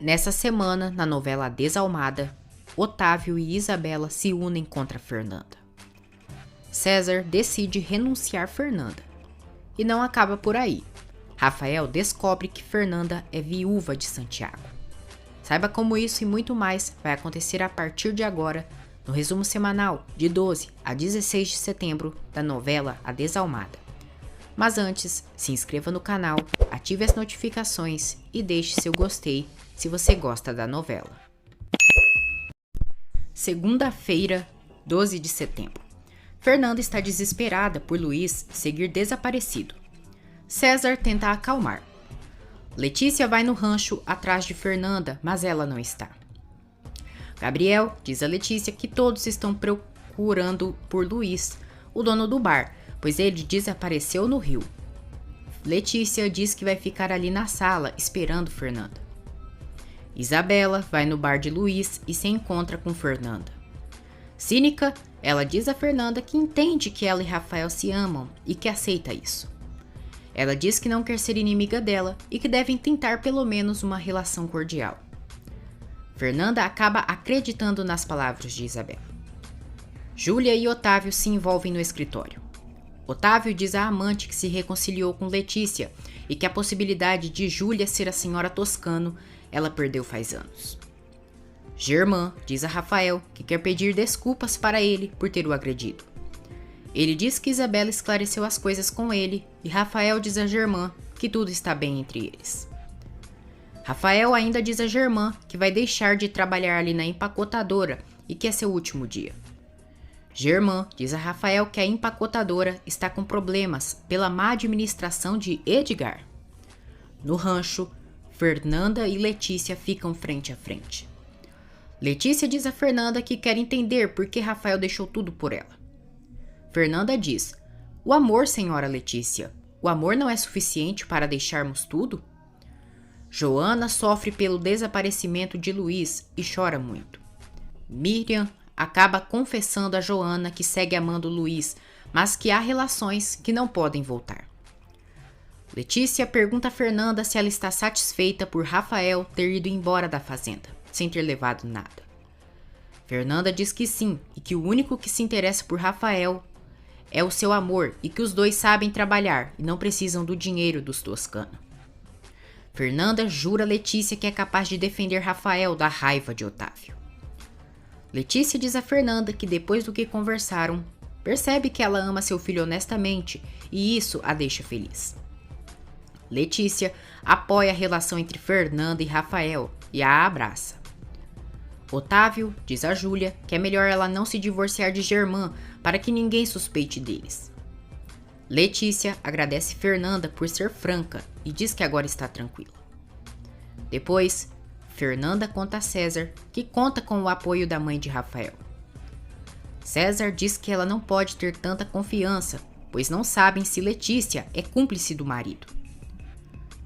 Nessa semana, na novela A Desalmada, Otávio e Isabela se unem contra Fernanda. César decide renunciar Fernanda. E não acaba por aí. Rafael descobre que Fernanda é viúva de Santiago. Saiba como isso e muito mais vai acontecer a partir de agora no resumo semanal de 12 a 16 de setembro da novela A Desalmada. Mas antes, se inscreva no canal, ative as notificações e deixe seu gostei se você gosta da novela. Segunda-feira, 12 de setembro. Fernanda está desesperada por Luiz seguir desaparecido. César tenta acalmar. Letícia vai no rancho atrás de Fernanda, mas ela não está. Gabriel diz a Letícia que todos estão procurando por Luiz, o dono do bar, pois ele desapareceu no rio. Letícia diz que vai ficar ali na sala esperando Fernanda. Isabela vai no bar de Luiz e se encontra com Fernanda. Cínica, ela diz a Fernanda que entende que ela e Rafael se amam e que aceita isso. Ela diz que não quer ser inimiga dela e que devem tentar pelo menos uma relação cordial. Fernanda acaba acreditando nas palavras de Isabela. Júlia e Otávio se envolvem no escritório. Otávio diz à amante que se reconciliou com Letícia e que a possibilidade de Júlia ser a senhora Toscano ela perdeu faz anos. Germán diz a Rafael que quer pedir desculpas para ele por ter o agredido. Ele diz que Isabela esclareceu as coisas com ele e Rafael diz a Germán que tudo está bem entre eles. Rafael ainda diz a Germán que vai deixar de trabalhar ali na empacotadora e que é seu último dia. Germán diz a Rafael que a empacotadora está com problemas pela má administração de Edgar. No rancho, Fernanda e Letícia ficam frente a frente. Letícia diz a Fernanda que quer entender por que Rafael deixou tudo por ela. Fernanda diz: "O amor, senhora Letícia, o amor não é suficiente para deixarmos tudo?" Joana sofre pelo desaparecimento de Luiz e chora muito. Miriam acaba confessando a Joana que segue amando Luiz, mas que há relações que não podem voltar. Letícia pergunta a Fernanda se ela está satisfeita por Rafael ter ido embora da fazenda, sem ter levado nada. Fernanda diz que sim, e que o único que se interessa por Rafael é o seu amor e que os dois sabem trabalhar e não precisam do dinheiro dos Toscano. Fernanda jura a Letícia que é capaz de defender Rafael da raiva de Otávio. Letícia diz a Fernanda que depois do que conversaram, percebe que ela ama seu filho honestamente e isso a deixa feliz. Letícia apoia a relação entre Fernanda e Rafael e a abraça. Otávio diz a Júlia que é melhor ela não se divorciar de Germán para que ninguém suspeite deles. Letícia agradece Fernanda por ser franca e diz que agora está tranquila. Depois, Fernanda conta a César que conta com o apoio da mãe de Rafael. César diz que ela não pode ter tanta confiança, pois não sabem se Letícia é cúmplice do marido.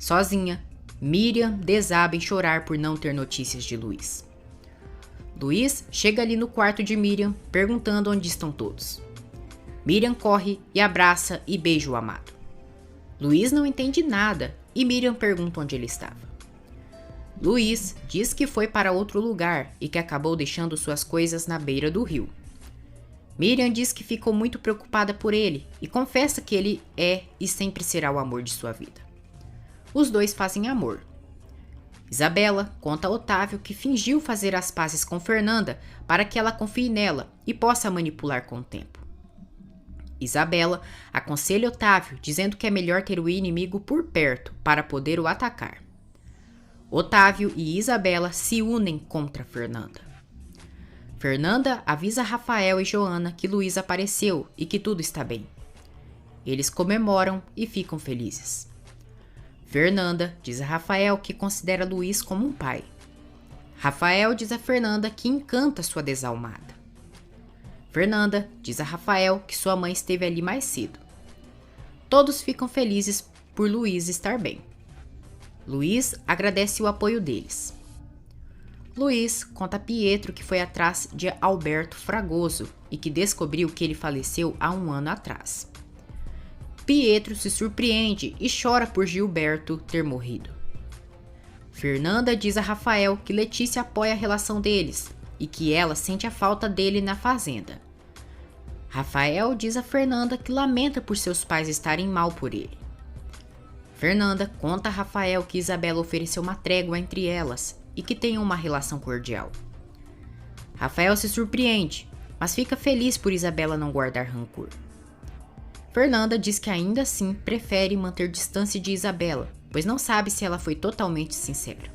Sozinha, Miriam desaba em chorar por não ter notícias de Luiz. Luiz chega ali no quarto de Miriam, perguntando onde estão todos. Miriam corre e abraça e beija o amado. Luiz não entende nada e Miriam pergunta onde ele estava. Luiz diz que foi para outro lugar e que acabou deixando suas coisas na beira do rio. Miriam diz que ficou muito preocupada por ele e confessa que ele é e sempre será o amor de sua vida. Os dois fazem amor. Isabela conta a Otávio que fingiu fazer as pazes com Fernanda para que ela confie nela e possa manipular com o tempo. Isabela aconselha Otávio dizendo que é melhor ter o inimigo por perto para poder o atacar. Otávio e Isabela se unem contra Fernanda. Fernanda avisa Rafael e Joana que Luiz apareceu e que tudo está bem. Eles comemoram e ficam felizes. Fernanda diz a Rafael que considera Luiz como um pai. Rafael diz a Fernanda que encanta sua desalmada. Fernanda diz a Rafael que sua mãe esteve ali mais cedo. Todos ficam felizes por Luiz estar bem. Luiz agradece o apoio deles. Luiz conta a Pietro que foi atrás de Alberto Fragoso e que descobriu que ele faleceu há 1 ano atrás. Pietro se surpreende e chora por Gilberto ter morrido. Fernanda diz a Rafael que Letícia apoia a relação deles e que ela sente a falta dele na fazenda. Rafael diz a Fernanda que lamenta por seus pais estarem mal por ele. Fernanda conta a Rafael que Isabela ofereceu uma trégua entre elas e que tenham uma relação cordial. Rafael se surpreende, mas fica feliz por Isabela não guardar rancor. Fernanda diz que ainda assim prefere manter distância de Isabela, pois não sabe se ela foi totalmente sincera.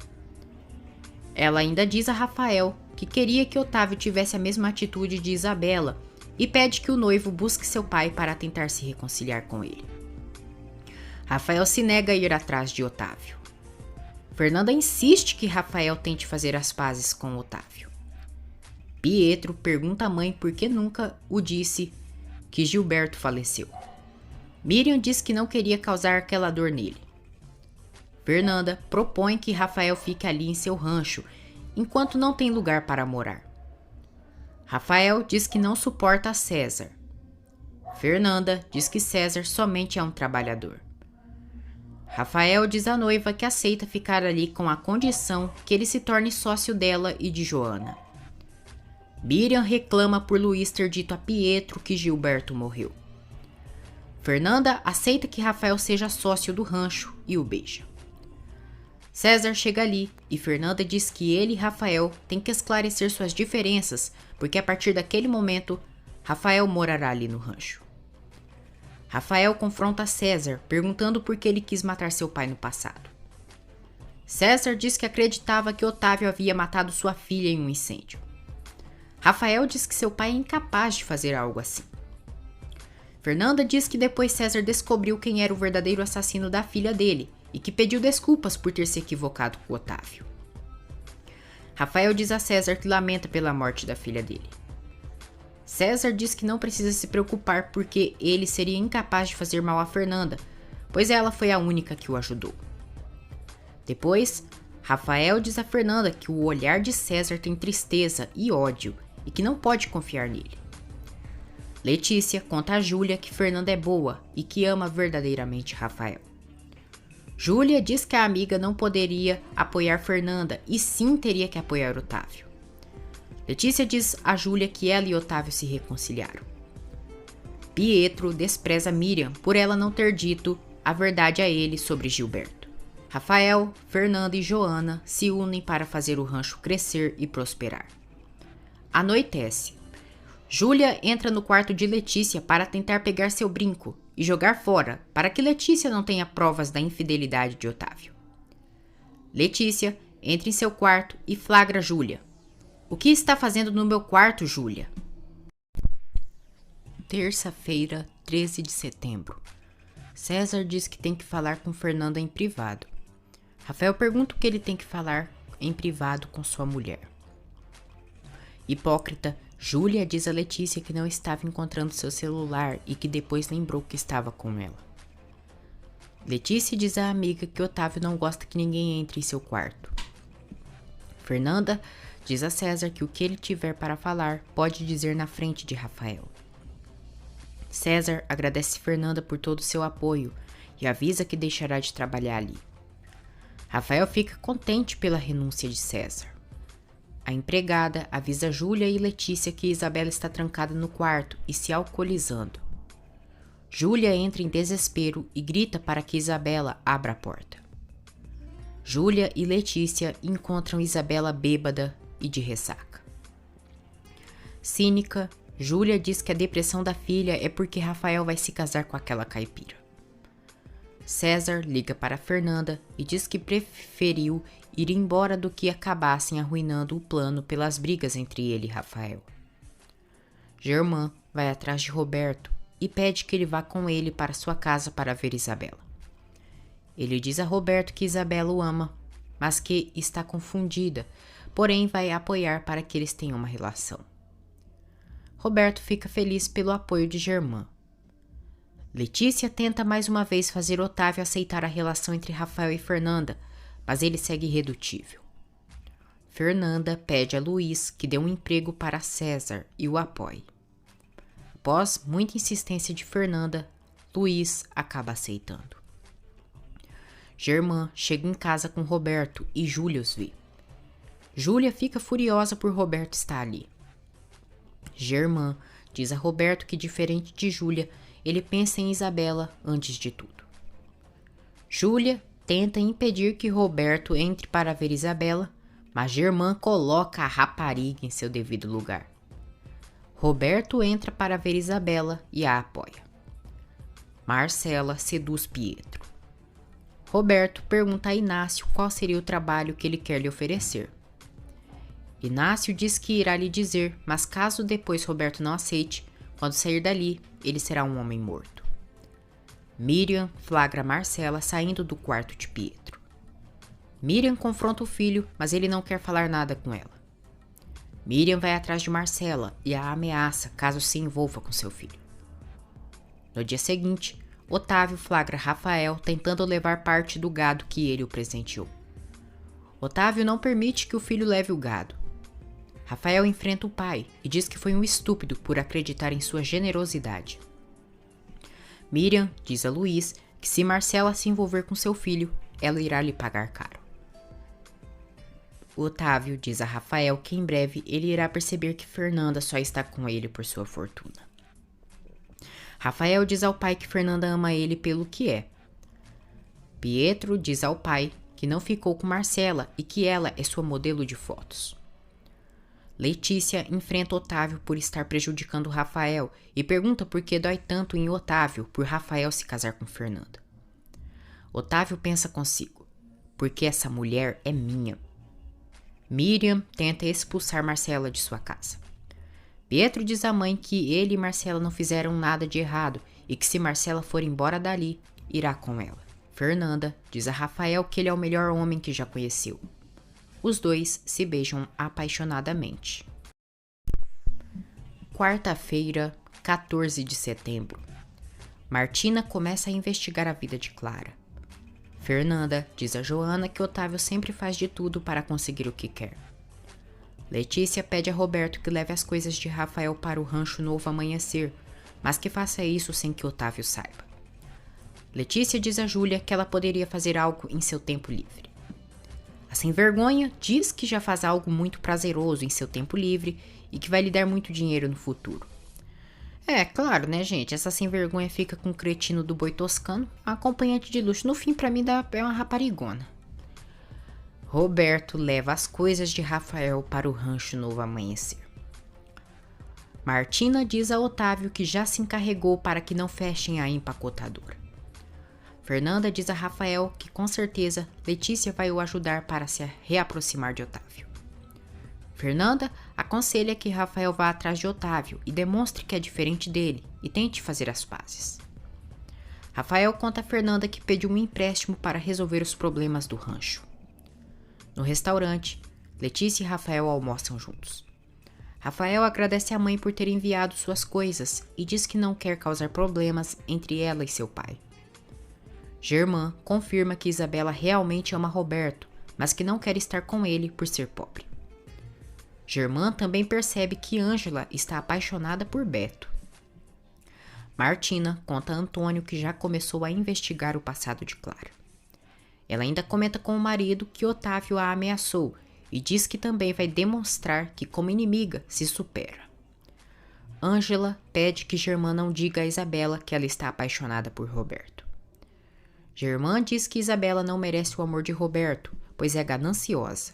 Ela ainda diz a Rafael que queria que Otávio tivesse a mesma atitude de Isabela e pede que o noivo busque seu pai para tentar se reconciliar com ele. Rafael se nega a ir atrás de Otávio. Fernanda insiste que Rafael tente fazer as pazes com Otávio. Pietro pergunta à mãe por que nunca o disse que Gilberto faleceu. Miriam diz que não queria causar aquela dor nele. Fernanda propõe que Rafael fique ali em seu rancho, enquanto não tem lugar para morar. Rafael diz que não suporta César. Fernanda diz que César somente é um trabalhador. Rafael diz à noiva que aceita ficar ali com a condição que ele se torne sócio dela e de Joana. Miriam reclama por Luiz ter dito a Pietro que Gilberto morreu. Fernanda aceita que Rafael seja sócio do rancho e o beija. César chega ali e Fernanda diz que ele e Rafael têm que esclarecer suas diferenças, porque a partir daquele momento, Rafael morará ali no rancho. Rafael confronta César, perguntando por que ele quis matar seu pai no passado. César diz que acreditava que Otávio havia matado sua filha em um incêndio. Rafael diz que seu pai é incapaz de fazer algo assim. Fernanda diz que depois César descobriu quem era o verdadeiro assassino da filha dele e que pediu desculpas por ter se equivocado com Otávio. Rafael diz a César que lamenta pela morte da filha dele. César diz que não precisa se preocupar porque ele seria incapaz de fazer mal a Fernanda, pois ela foi a única que o ajudou. Depois, Rafael diz a Fernanda que o olhar de César tem tristeza e ódio e que não pode confiar nele. Letícia conta a Júlia que Fernanda é boa e que ama verdadeiramente Rafael. Júlia diz que a amiga não poderia apoiar Fernanda e sim teria que apoiar Otávio. Letícia diz a Júlia que ela e Otávio se reconciliaram. Pietro despreza Miriam por ela não ter dito a verdade a ele sobre Gilberto. Rafael, Fernanda e Joana se unem para fazer o rancho crescer e prosperar. Anoitece. Júlia entra no quarto de Letícia para tentar pegar seu brinco e jogar fora para que Letícia não tenha provas da infidelidade de Otávio. Letícia entra em seu quarto e flagra Júlia. O que está fazendo no meu quarto, Júlia? Terça-feira, 13 de setembro. César diz que tem que falar com Fernanda em privado. Rafael pergunta o que ele tem que falar em privado com sua mulher. Hipócrita, Júlia diz a Letícia que não estava encontrando seu celular e que depois lembrou que estava com ela. Letícia diz à amiga que Otávio não gosta que ninguém entre em seu quarto. Fernanda diz a César que o que ele tiver para falar pode dizer na frente de Rafael. César agradece Fernanda por todo o seu apoio e avisa que deixará de trabalhar ali. Rafael fica contente pela renúncia de César. A empregada avisa Júlia e Letícia que Isabela está trancada no quarto e se alcoolizando. Júlia entra em desespero e grita para que Isabela abra a porta. Júlia e Letícia encontram Isabela bêbada e de ressaca. Cínica, Júlia diz que a depressão da filha é porque Rafael vai se casar com aquela caipira. César liga para Fernanda e diz que preferiu ir embora do que acabassem arruinando o plano pelas brigas entre ele e Rafael. Germán vai atrás de Roberto e pede que ele vá com ele para sua casa para ver Isabela. Ele diz a Roberto que Isabela o ama, mas que está confundida, porém vai apoiar para que eles tenham uma relação. Roberto fica feliz pelo apoio de Germán. Letícia tenta mais uma vez fazer Otávio aceitar a relação entre Rafael e Fernanda, mas ele segue irredutível. Fernanda pede a Luiz que dê um emprego para César e o apoie. Após muita insistência de Fernanda, Luiz acaba aceitando. Germán chega em casa com Roberto e Júlia os vê. Júlia fica furiosa por Roberto estar ali. Germán diz a Roberto que, diferente de Júlia, ele pensa em Isabela antes de tudo. Júlia tenta impedir que Roberto entre para ver Isabela, mas Germán coloca a rapariga em seu devido lugar. Roberto entra para ver Isabela e a apoia. Marcela seduz Pietro. Roberto pergunta a Inácio qual seria o trabalho que ele quer lhe oferecer. Inácio diz que irá lhe dizer, mas caso depois Roberto não aceite, quando sair dali, ele será um homem morto. Miriam flagra Marcela saindo do quarto de Pietro. Miriam confronta o filho, mas ele não quer falar nada com ela. Miriam vai atrás de Marcela e a ameaça caso se envolva com seu filho. No dia seguinte, Otávio flagra Rafael tentando levar parte do gado que ele o presenteou. Otávio não permite que o filho leve o gado. Rafael enfrenta o pai e diz que foi um estúpido por acreditar em sua generosidade. Miriam diz a Luiz que se Marcela se envolver com seu filho, ela irá lhe pagar caro. Otávio diz a Rafael que em breve ele irá perceber que Fernanda só está com ele por sua fortuna. Rafael diz ao pai que Fernanda ama ele pelo que é. Pietro diz ao pai que não ficou com Marcela e que ela é sua modelo de fotos. Letícia enfrenta Otávio por estar prejudicando Rafael e pergunta por que dói tanto em Otávio por Rafael se casar com Fernanda. Otávio pensa consigo, porque essa mulher é minha. Miriam tenta expulsar Marcela de sua casa. Pietro diz à mãe que ele e Marcela não fizeram nada de errado e que se Marcela for embora dali, irá com ela. Fernanda diz a Rafael que ele é o melhor homem que já conheceu. Os dois se beijam apaixonadamente. Quarta-feira, 14 de setembro. Martina começa a investigar a vida de Clara. Fernanda diz a Joana que Otávio sempre faz de tudo para conseguir o que quer. Letícia pede a Roberto que leve as coisas de Rafael para o rancho Novo Amanhecer, mas que faça isso sem que Otávio saiba. Letícia diz a Júlia que ela poderia fazer algo em seu tempo livre. A sem-vergonha diz que já faz algo muito prazeroso em seu tempo livre e que vai lhe dar muito dinheiro no futuro. É, claro, né, gente? Essa sem-vergonha fica com o cretino do boi toscano, a acompanhante de luxo. No fim, pra mim, é uma raparigona. Roberto leva as coisas de Rafael para o rancho Novo Amanhecer. Martina diz a Otávio que já se encarregou para que não fechem a empacotadora. Fernanda diz a Rafael que, com certeza, Letícia vai o ajudar para se reaproximar de Otávio. Fernanda aconselha que Rafael vá atrás de Otávio e demonstre que é diferente dele e tente fazer as pazes. Rafael conta a Fernanda que pediu um empréstimo para resolver os problemas do rancho. No restaurante, Letícia e Rafael almoçam juntos. Rafael agradece à mãe por ter enviado suas coisas e diz que não quer causar problemas entre ela e seu pai. Germán confirma que Isabela realmente ama Roberto, mas que não quer estar com ele por ser pobre. Germán também percebe que Ângela está apaixonada por Beto. Martina conta a Antônio que já começou a investigar o passado de Clara. Ela ainda comenta com o marido que Otávio a ameaçou e diz que também vai demonstrar que, como inimiga, se supera. Ângela pede que Germán não diga a Isabela que ela está apaixonada por Roberto. Germán diz que Isabela não merece o amor de Roberto, pois é gananciosa.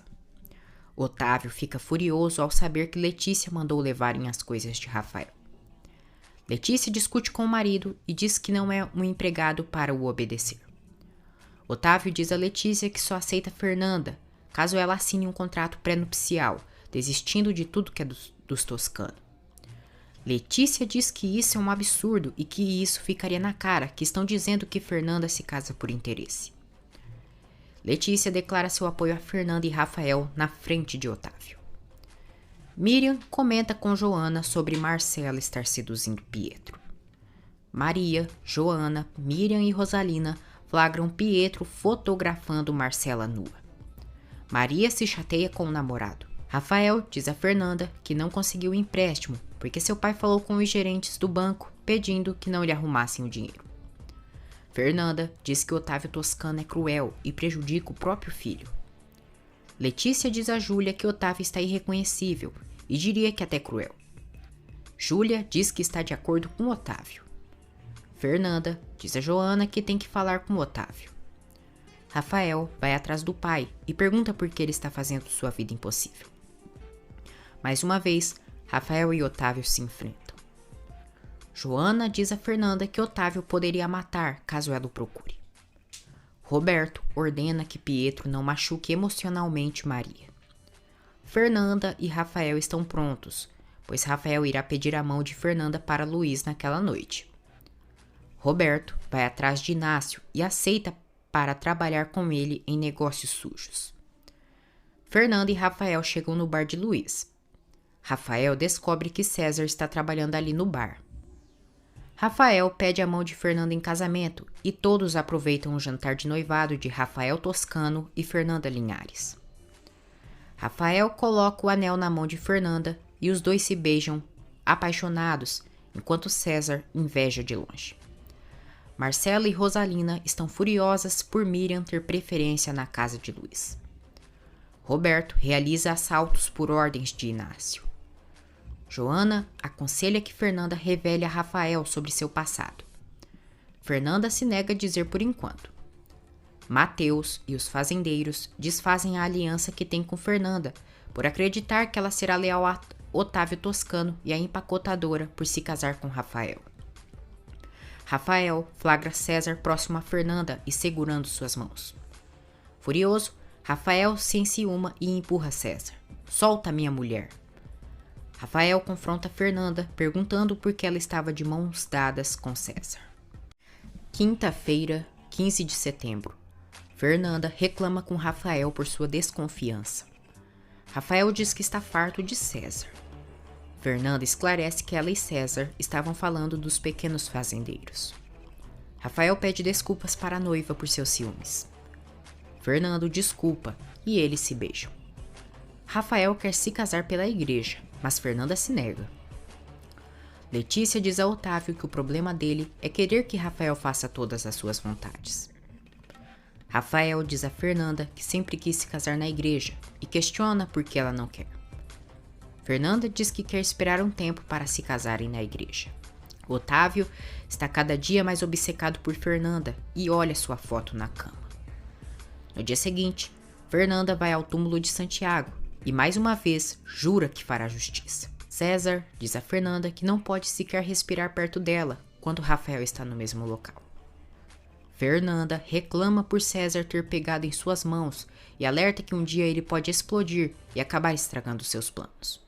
Otávio fica furioso ao saber que Letícia mandou levarem as coisas de Rafael. Letícia discute com o marido e diz que não é um empregado para o obedecer. Otávio diz a Letícia que só aceita Fernanda, caso ela assine um contrato pré-nupcial, desistindo de tudo que é dos toscanos. Letícia diz que isso é um absurdo e que isso ficaria na cara que estão dizendo que Fernanda se casa por interesse. Letícia declara seu apoio a Fernanda e Rafael na frente de Otávio. Miriam comenta com Joana sobre Marcela estar seduzindo Pietro. Maria, Joana, Miriam e Rosalina flagram Pietro fotografando Marcela nua. Maria se chateia com o namorado. Rafael diz a Fernanda que não conseguiu o empréstimo porque seu pai falou com os gerentes do banco pedindo que não lhe arrumassem o dinheiro. Fernanda diz que Otávio Toscano é cruel e prejudica o próprio filho. Letícia diz a Júlia que Otávio está irreconhecível e diria que até cruel. Júlia diz que está de acordo com Otávio. Fernanda diz a Joana que tem que falar com Otávio. Rafael vai atrás do pai e pergunta por que ele está fazendo sua vida impossível. Mais uma vez, Rafael e Otávio se enfrentam. Joana diz a Fernanda que Otávio poderia matar caso ela o procure. Roberto ordena que Pietro não machuque emocionalmente Maria. Fernanda e Rafael estão prontos, pois Rafael irá pedir a mão de Fernanda para Luiz naquela noite. Roberto vai atrás de Inácio e aceita para trabalhar com ele em negócios sujos. Fernanda e Rafael chegam no bar de Luiz. Rafael descobre que César está trabalhando ali no bar. Rafael pede a mão de Fernanda em casamento e todos aproveitam o jantar de noivado de Rafael Toscano e Fernanda Linhares. Rafael coloca o anel na mão de Fernanda e os dois se beijam, apaixonados, enquanto César inveja de longe. Marcela e Rosalina estão furiosas por Miriam ter preferência na casa de Luiz. Roberto realiza assaltos por ordens de Inácio. Joana aconselha que Fernanda revele a Rafael sobre seu passado. Fernanda se nega a dizer por enquanto. Mateus e os fazendeiros desfazem a aliança que tem com Fernanda, por acreditar que ela será leal a Otávio Toscano e a empacotadora por se casar com Rafael. Rafael flagra César próximo a Fernanda e segurando suas mãos. Furioso, Rafael se enciuma e empurra César. Solta minha mulher. Rafael confronta Fernanda, perguntando por que ela estava de mãos dadas com César. Quinta-feira, 15 de setembro. Fernanda reclama com Rafael por sua desconfiança. Rafael diz que está farto de César. Fernanda esclarece que ela e César estavam falando dos pequenos fazendeiros. Rafael pede desculpas para a noiva por seus ciúmes. Fernando desculpa e eles se beijam. Rafael quer se casar pela igreja, mas Fernanda se nega. Letícia diz a Otávio que o problema dele é querer que Rafael faça todas as suas vontades. Rafael diz a Fernanda que sempre quis se casar na igreja e questiona por que ela não quer. Fernanda diz que quer esperar um tempo para se casarem na igreja. Otávio está cada dia mais obcecado por Fernanda e olha sua foto na cama. No dia seguinte, Fernanda vai ao túmulo de Santiago e mais uma vez jura que fará justiça. César diz a Fernanda que não pode sequer respirar perto dela quando Rafael está no mesmo local. Fernanda reclama por César ter pegado em suas mãos e alerta que um dia ele pode explodir e acabar estragando seus planos.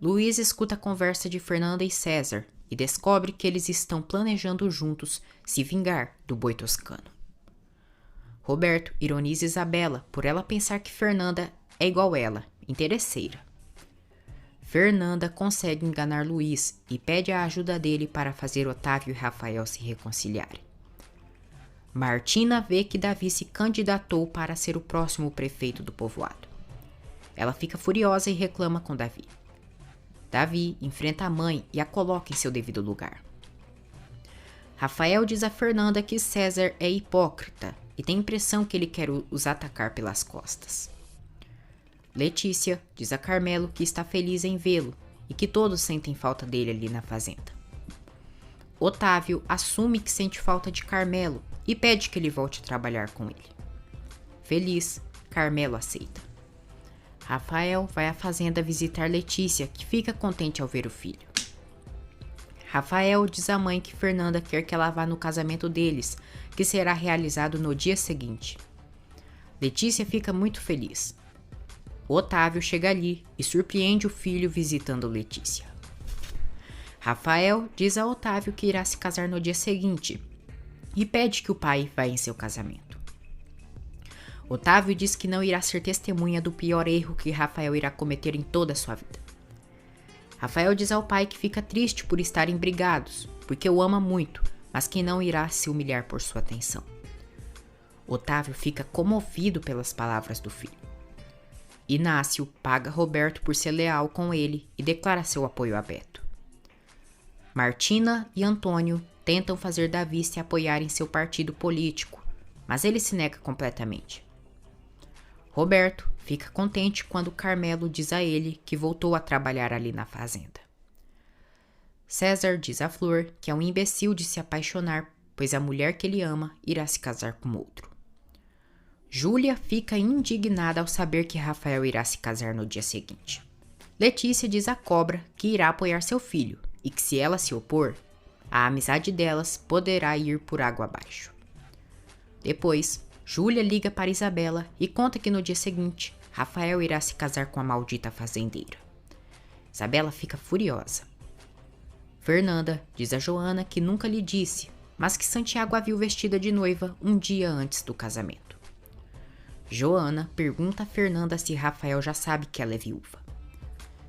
Luiz escuta a conversa de Fernanda e César e descobre que eles estão planejando juntos se vingar do boi toscano. Roberto ironiza Isabela por ela pensar que Fernanda é igual ela, interesseira. Fernanda consegue enganar Luiz e pede a ajuda dele para fazer Otávio e Rafael se reconciliarem. Martina vê que Davi se candidatou para ser o próximo prefeito do povoado. Ela fica furiosa e reclama com Davi. Davi enfrenta a mãe e a coloca em seu devido lugar. Rafael diz a Fernanda que César é hipócrita e tem a impressão que ele quer os atacar pelas costas. Letícia diz a Carmelo que está feliz em vê-lo e que todos sentem falta dele ali na fazenda. Otávio assume que sente falta de Carmelo e pede que ele volte a trabalhar com ele. Feliz, Carmelo aceita. Rafael vai à fazenda visitar Letícia, que fica contente ao ver o filho. Rafael diz à mãe que Fernanda quer que ela vá no casamento deles, que será realizado no dia seguinte. Letícia fica muito feliz. Otávio chega ali e surpreende o filho visitando Letícia. Rafael diz a Otávio que irá se casar no dia seguinte e pede que o pai vá em seu casamento. Otávio diz que não irá ser testemunha do pior erro que Rafael irá cometer em toda a sua vida. Rafael diz ao pai que fica triste por estarem brigados, porque o ama muito, mas que não irá se humilhar por sua atenção. Otávio fica comovido pelas palavras do filho. Inácio paga Roberto por ser leal com ele e declara seu apoio a Beto. Martina e Antônio tentam fazer Davi se apoiar em seu partido político, mas ele se nega completamente. Roberto fica contente quando Carmelo diz a ele que voltou a trabalhar ali na fazenda. César diz a Flor que é um imbecil de se apaixonar, pois a mulher que ele ama irá se casar com outro. Júlia fica indignada ao saber que Rafael irá se casar no dia seguinte. Letícia diz a Cobra que irá apoiar seu filho e que se ela se opor, a amizade delas poderá ir por água abaixo. Depois, Júlia liga para Isabela e conta que no dia seguinte, Rafael irá se casar com a maldita fazendeira. Isabela fica furiosa. Fernanda diz a Joana que nunca lhe disse, mas que Santiago a viu vestida de noiva um dia antes do casamento. Joana pergunta a Fernanda se Rafael já sabe que ela é viúva.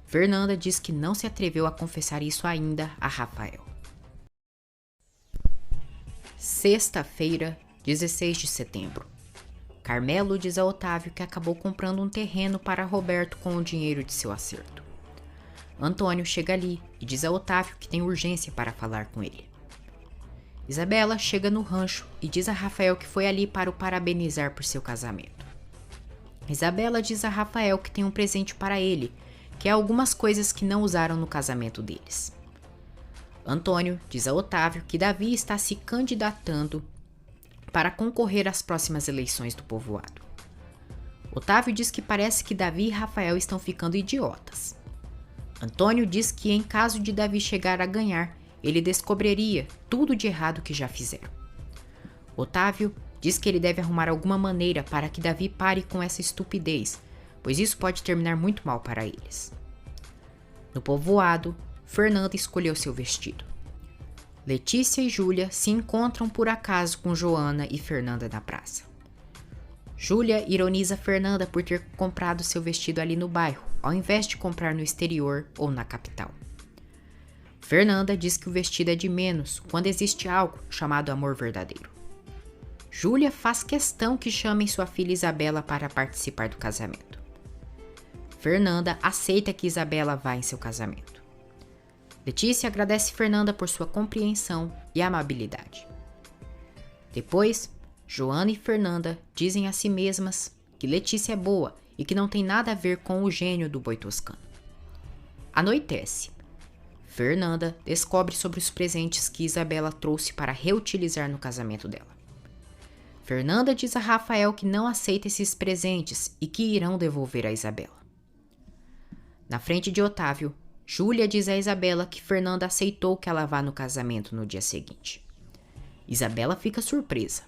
Fernanda diz que não se atreveu a confessar isso ainda a Rafael. Sexta-feira, 16 de setembro. Carmelo diz a Otávio que acabou comprando um terreno para Roberto com o dinheiro de seu acerto. Antônio chega ali e diz a Otávio que tem urgência para falar com ele. Isabela chega no rancho e diz a Rafael que foi ali para o parabenizar por seu casamento. Isabela diz a Rafael que tem um presente para ele, que é algumas coisas que não usaram no casamento deles. Antônio diz a Otávio que Davi está se candidatando para concorrer às próximas eleições do povoado. Otávio diz que parece que Davi e Rafael estão ficando idiotas. Antônio diz que em caso de Davi chegar a ganhar, ele descobriria tudo de errado que já fizeram. Otávio diz que ele deve arrumar alguma maneira para que Davi pare com essa estupidez, pois isso pode terminar muito mal para eles. No povoado, Fernanda escolheu seu vestido. Letícia e Júlia se encontram por acaso com Joana e Fernanda na praça. Júlia ironiza Fernanda por ter comprado seu vestido ali no bairro, ao invés de comprar no exterior ou na capital. Fernanda diz que o vestido é de menos quando existe algo chamado amor verdadeiro. Júlia faz questão que chamem sua filha Isabela para participar do casamento. Fernanda aceita que Isabela vá em seu casamento. Letícia agradece Fernanda por sua compreensão e amabilidade. Depois, Joana e Fernanda dizem a si mesmas que Letícia é boa e que não tem nada a ver com o gênio do boi toscano. Anoitece. Fernanda descobre sobre os presentes que Isabela trouxe para reutilizar no casamento dela. Fernanda diz a Rafael que não aceita esses presentes e que irão devolver a Isabela. Na frente de Otávio, Júlia diz a Isabela que Fernanda aceitou que ela vá no casamento no dia seguinte. Isabela fica surpresa.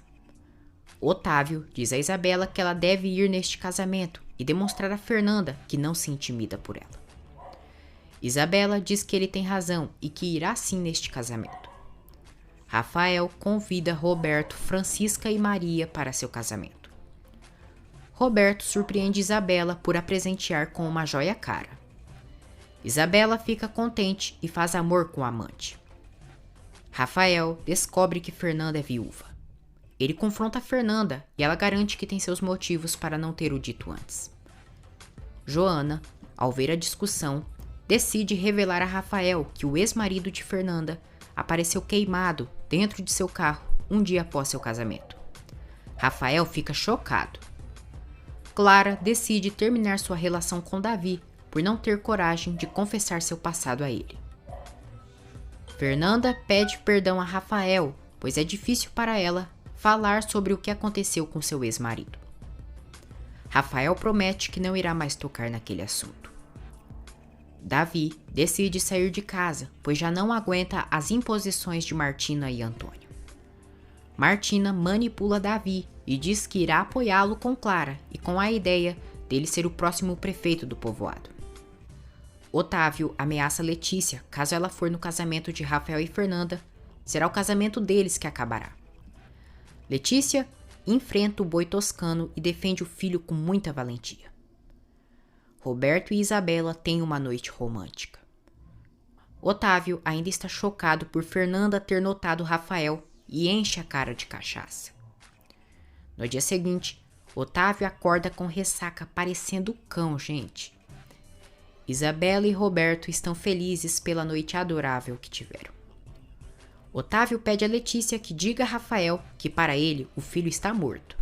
Otávio diz a Isabela que ela deve ir neste casamento e demonstrar a Fernanda que não se intimida por ela. Isabela diz que ele tem razão e que irá sim neste casamento. Rafael convida Roberto, Francisca e Maria para seu casamento. Roberto surpreende Isabela por a presentear com uma joia cara. Isabela fica contente e faz amor com o amante. Rafael descobre que Fernanda é viúva. Ele confronta Fernanda e ela garante que tem seus motivos para não ter o dito antes. Joana, ao ver a discussão, decide revelar a Rafael que o ex-marido de Fernanda apareceu queimado dentro de seu carro um dia após seu casamento. Rafael fica chocado. Clara decide terminar sua relação com Davi por não ter coragem de confessar seu passado a ele. Fernanda pede perdão a Rafael, pois é difícil para ela falar sobre o que aconteceu com seu ex-marido. Rafael promete que não irá mais tocar naquele assunto. Davi decide sair de casa, pois já não aguenta as imposições de Martina e Antônio. Martina manipula Davi e diz que irá apoiá-lo com Clara e com a ideia dele ser o próximo prefeito do povoado. Otávio ameaça Letícia caso ela for no casamento de Rafael e Fernanda, será o casamento deles que acabará. Letícia enfrenta o boi toscano e defende o filho com muita valentia. Roberto e Isabela têm uma noite romântica. Otávio ainda está chocado por Fernanda ter notado Rafael e enche a cara de cachaça. No dia seguinte, Otávio acorda com ressaca parecendo cão, gente. Isabela e Roberto estão felizes pela noite adorável que tiveram. Otávio pede a Letícia que diga a Rafael que para ele o filho está morto.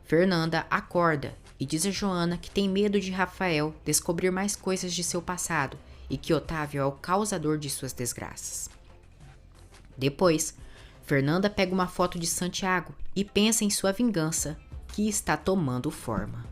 Fernanda acorda e diz a Joana que tem medo de Rafael descobrir mais coisas de seu passado e que Otávio é o causador de suas desgraças. Depois, Fernanda pega uma foto de Santiago e pensa em sua vingança, que está tomando forma.